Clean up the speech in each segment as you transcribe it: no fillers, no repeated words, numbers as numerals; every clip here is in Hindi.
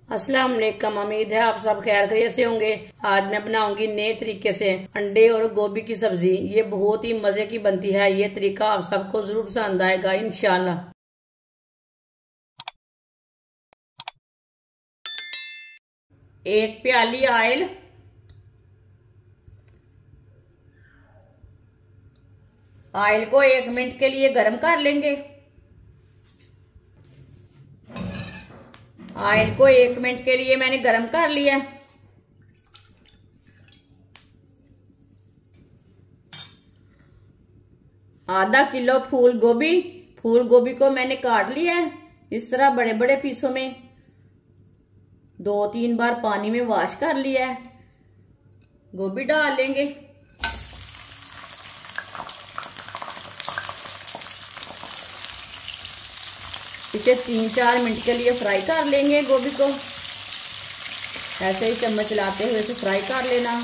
अस्सलाम वालेकुम। उम्मीद है आप सब खैर खैरियत से होंगे। आज मैं बनाऊंगी नए तरीके से अंडे और गोभी की सब्जी। ये बहुत ही मजे की बनती है। ये तरीका आप सबको जरूर पसंद आएगा इंशाल्लाह। एक प्याली ऑयल, ऑयल को 1 मिनट के लिए गर्म कर लेंगे। ऑयल को 1 मिनट के लिए मैंने गर्म कर लिया। आधा किलो फूल गोभी, फूल गोभी को मैंने काट लिया है इस तरह बड़े बड़े पीसों में। 2-3 बार पानी में वॉश कर लिया है। गोभी डाल लेंगे। इसे 3-4 मिनट के लिए फ्राई कर लेंगे। गोभी को ऐसे ही चम्मच चलाते हुए इसे फ्राई कर लेना।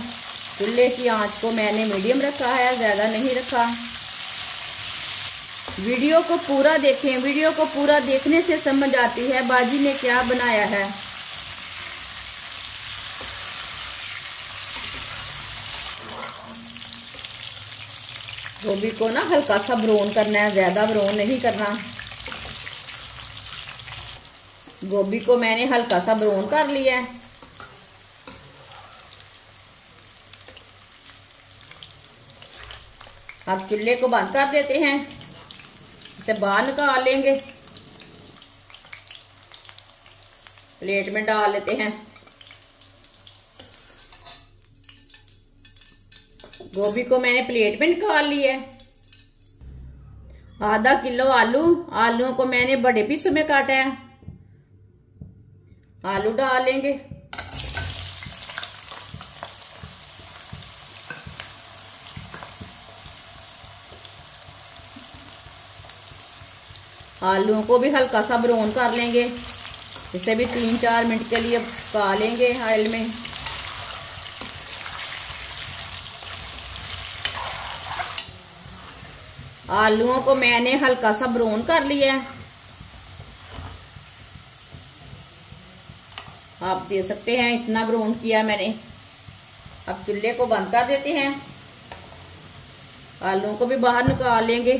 चूल्हे की आंच को मैंने मीडियम रखा है, ज्यादा नहीं रखा। वीडियो को पूरा देखें। वीडियो को पूरा देखने से समझ आती है बाजी ने क्या बनाया है। गोभी को ना हल्का सा ब्राउन करना है, ज्यादा ब्राउन नहीं करना। गोभी को मैंने हल्का सा ब्राउन कर लिया है। अब चूल्हे को बंद कर देते हैं। इसे बाहर निकाल लेंगे। प्लेट में डाल लेते हैं। गोभी को मैंने प्लेट में निकाल लिया है। आधा किलो आलू, आलूओं को मैंने बड़े पीसों में काटा है। आलू डाल लेंगे। आलूओं को भी हल्का सा ब्राउन कर लेंगे। इसे भी 3-4 मिनट के लिए पका लेंगे ऑयल में। आलूओं को मैंने हल्का सा ब्राउन कर लिया है। आप दे सकते हैं इतना ब्राउन किया मैंने। अब चूल्हे को बंद कर देते हैं। आलूओं को भी बाहर निकाल लेंगे।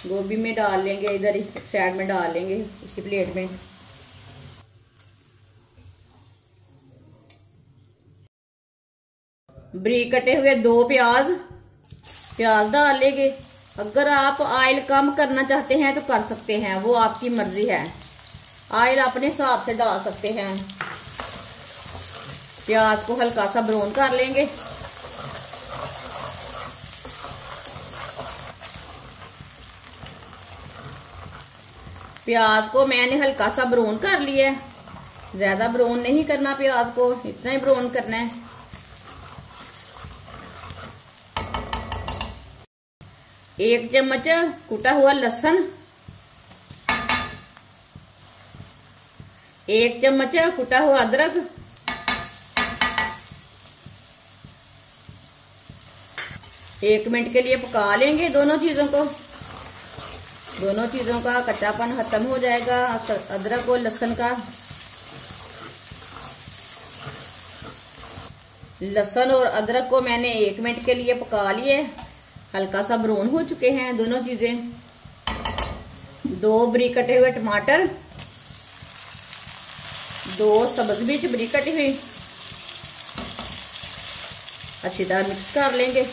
गोभी में डाल लेंगे, इधर ही एक साइड में डाल लेंगे इसी प्लेट में। बारीक कटे हुए 2 प्याज डाल लेंगे। अगर आप ऑयल कम करना चाहते हैं तो कर सकते हैं, वो आपकी मर्जी है। ऑयल अपने हिसाब से डाल सकते हैं। प्याज को हल्का सा ब्राउन कर लेंगे। प्याज को मैंने हल्का सा ब्राउन कर लिया है। ज्यादा ब्राउन नहीं करना प्याज को, इतना ही ब्राउन करना है। एक चम्मच कुटा हुआ लहसुन, 1 चम्मच कुटा हुआ अदरक, 1 मिनट के लिए पका लेंगे दोनों चीजों को। दोनों चीजों का कच्चापन खत्म हो जाएगा अदरक और लहसुन का। लहसुन और अदरक को मैंने 1 मिनट के लिए पका लिए। हल्का सा ब्राउन हो चुके हैं दोनों चीजें। 2 बारीक कटे हुए टमाटर, 2 सब्ज मिर्च बारीक कटी हुई, अच्छी तरह मिक्स कर लेंगे।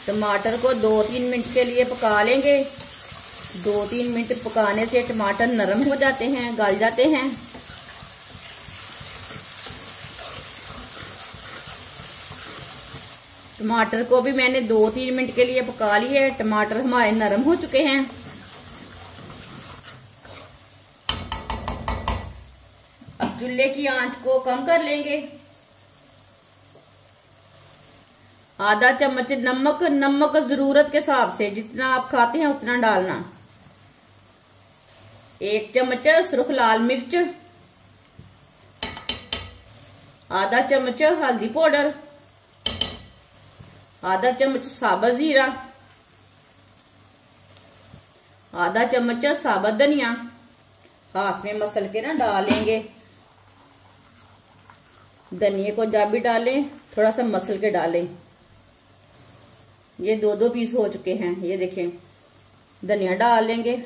टमाटर को 2-3 मिनट के लिए पका लेंगे। 2-3 मिनट पकाने से टमाटर नरम हो जाते हैं, गल जाते हैं। टमाटर को भी मैंने 2-3 मिनट के लिए पका लिए। टमाटर हमारे नरम हो चुके हैं। अब चूल्हे की आंच को कम कर लेंगे। आधा चम्मच नमक, नमक जरूरत के हिसाब से जितना आप खाते हैं उतना डालना। 1 चम्मच सुर्ख लाल मिर्च, आधा चम्मच हल्दी पाउडर, आधा चम्मच साबुत जीरा, आधा चम्मच साबुत धनिया हाथ में मसल के ना डालेंगे। धनिए को जब भी डालें थोड़ा सा मसल के डालें। ये दो पीस हो चुके हैं, ये देखें। धनिया डाल लेंगे।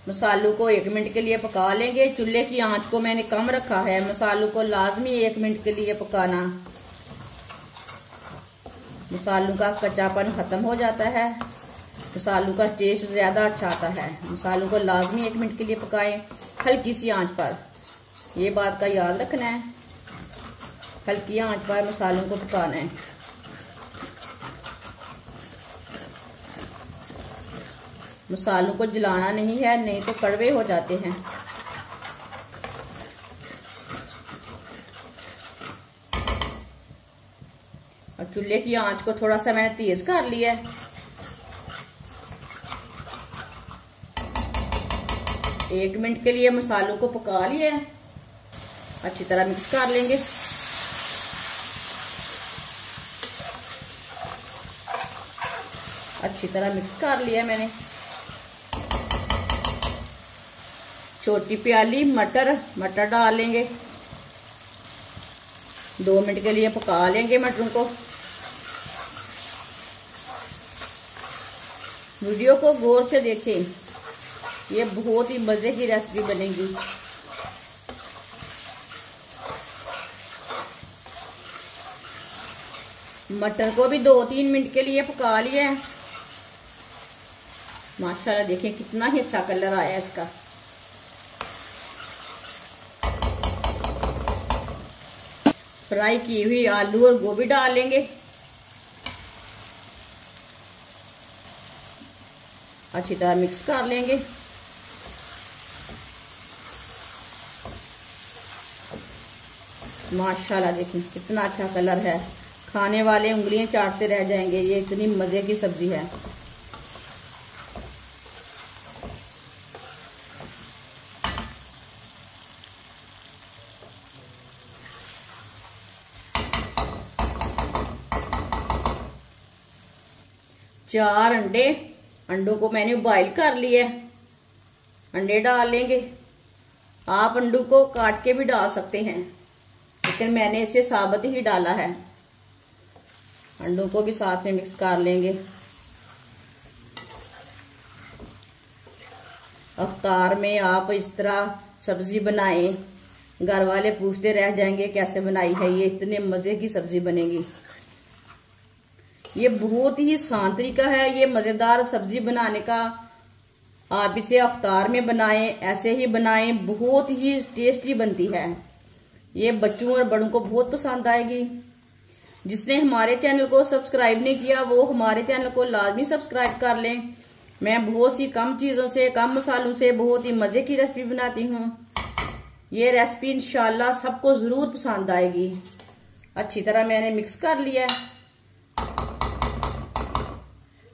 मसालों को 1 मिनट के लिए पका लेंगे। चूल्हे की आंच को मैंने कम रखा है। मसालों को लाजमी 1 मिनट के लिए पकाना। मसालों का कच्चापन खत्म हो जाता है, मसालों का टेस्ट ज्यादा अच्छा आता है। मसालों को लाजमी 1 मिनट के लिए पकाएं हल्की सी आंच पर। ये बात का याद रखना है, हल्की आंच पर मसालों को पकाना है। मसालों को जलाना नहीं है, नहीं तो कड़वे हो जाते हैं। और चूल्हे की आंच को थोड़ा सा मैंने तेज कर लिया है। एक मिनट के लिए मसालों को पका लिया है। अच्छी तरह मिक्स कर लेंगे। अच्छी तरह मिक्स कर लिया मैंने। छोटी प्याली मटर डाल लेंगे। 2 मिनट के लिए पका लेंगे मटरों को। वीडियो को गौर से देखें, ये बहुत ही मजे की रेसिपी बनेगी। मटर को भी 2-3 मिनट के लिए पका लिया है। माशाल्लाह देखें कितना ही अच्छा कलर आया है इसका। फ्राई की हुई आलू और गोभी डाल लेंगे। अच्छी तरह मिक्स कर लेंगे। माशाल्लाह देखें कितना अच्छा कलर है। खाने वाले उंगलियां चाटते रह जाएंगे। ये इतनी मजे की सब्जी है। चार अंडों को मैंने बॉईल कर लिया है। अंडे डाल लेंगे। आप अंडों को काट के भी डाल सकते हैं, लेकिन मैंने इसे साबुत ही डाला है। अंडों को भी साथ में मिक्स कर लेंगे। अफ्तार में आप इस तरह सब्जी बनाएं, घर वाले पूछते रह जाएंगे कैसे बनाई है। ये इतने मजे की सब्जी बनेगी। ये बहुत ही आसान तरीका है ये मजेदार सब्जी बनाने का। आप इसे अफ्तार में बनाएं, ऐसे ही बनाएं, बहुत ही टेस्टी बनती है। ये बच्चों और बड़ों को बहुत पसंद आएगी। जिसने हमारे चैनल को सब्सक्राइब नहीं किया वो हमारे चैनल को लाजमी सब्सक्राइब कर लें। मैं बहुत सी कम चीजों से, कम मसालों से बहुत ही मजे की रेसिपी बनाती हूँ। ये रेसिपी इंशाल्लाह सबको जरूर पसंद आएगी। अच्छी तरह मैंने मिक्स कर लिया है।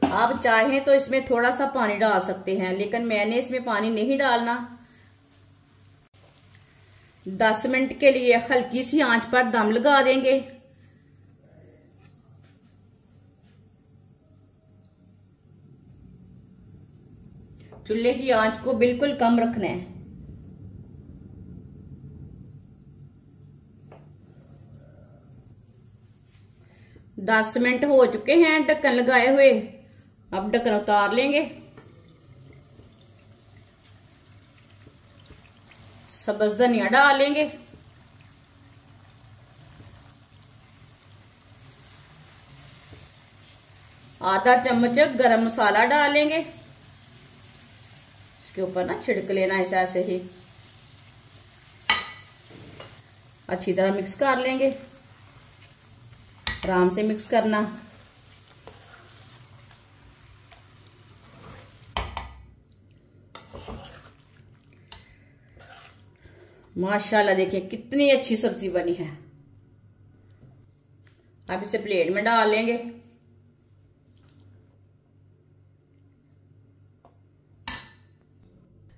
आप चाहें तो इसमें थोड़ा सा पानी डाल सकते हैं, लेकिन मैंने इसमें पानी नहीं डालना। 10 मिनट के लिए हल्की सी आंच पर दम लगा देंगे। चूल्हे की आंच को बिल्कुल कम रखना है। दस मिनट हो चुके हैं ढक्कन लगाए हुए। अब ढक्कन उतार लेंगे। सब्ज धनिया डाल लेंगे। आधा चम्मच गरम मसाला डाल लेंगे। इसके ऊपर ना छिड़क लेना है ऐसे ही। अच्छी तरह मिक्स कर लेंगे। आराम से मिक्स करना। माशाल्लाह देखिए कितनी अच्छी सब्जी बनी है। अब इसे प्लेट में डाल लेंगे।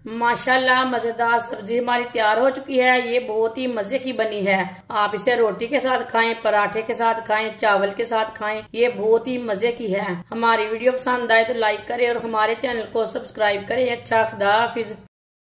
माशाल्लाह मजेदार सब्जी हमारी तैयार हो चुकी है। ये बहुत ही मजे की बनी है। आप इसे रोटी के साथ खाएं, पराठे के साथ खाएं, चावल के साथ खाएं। ये बहुत ही मजे की है। हमारी वीडियो पसंद आए तो लाइक करें और हमारे चैनल को सब्सक्राइब करें। अच्छा, खुदा हाफिज।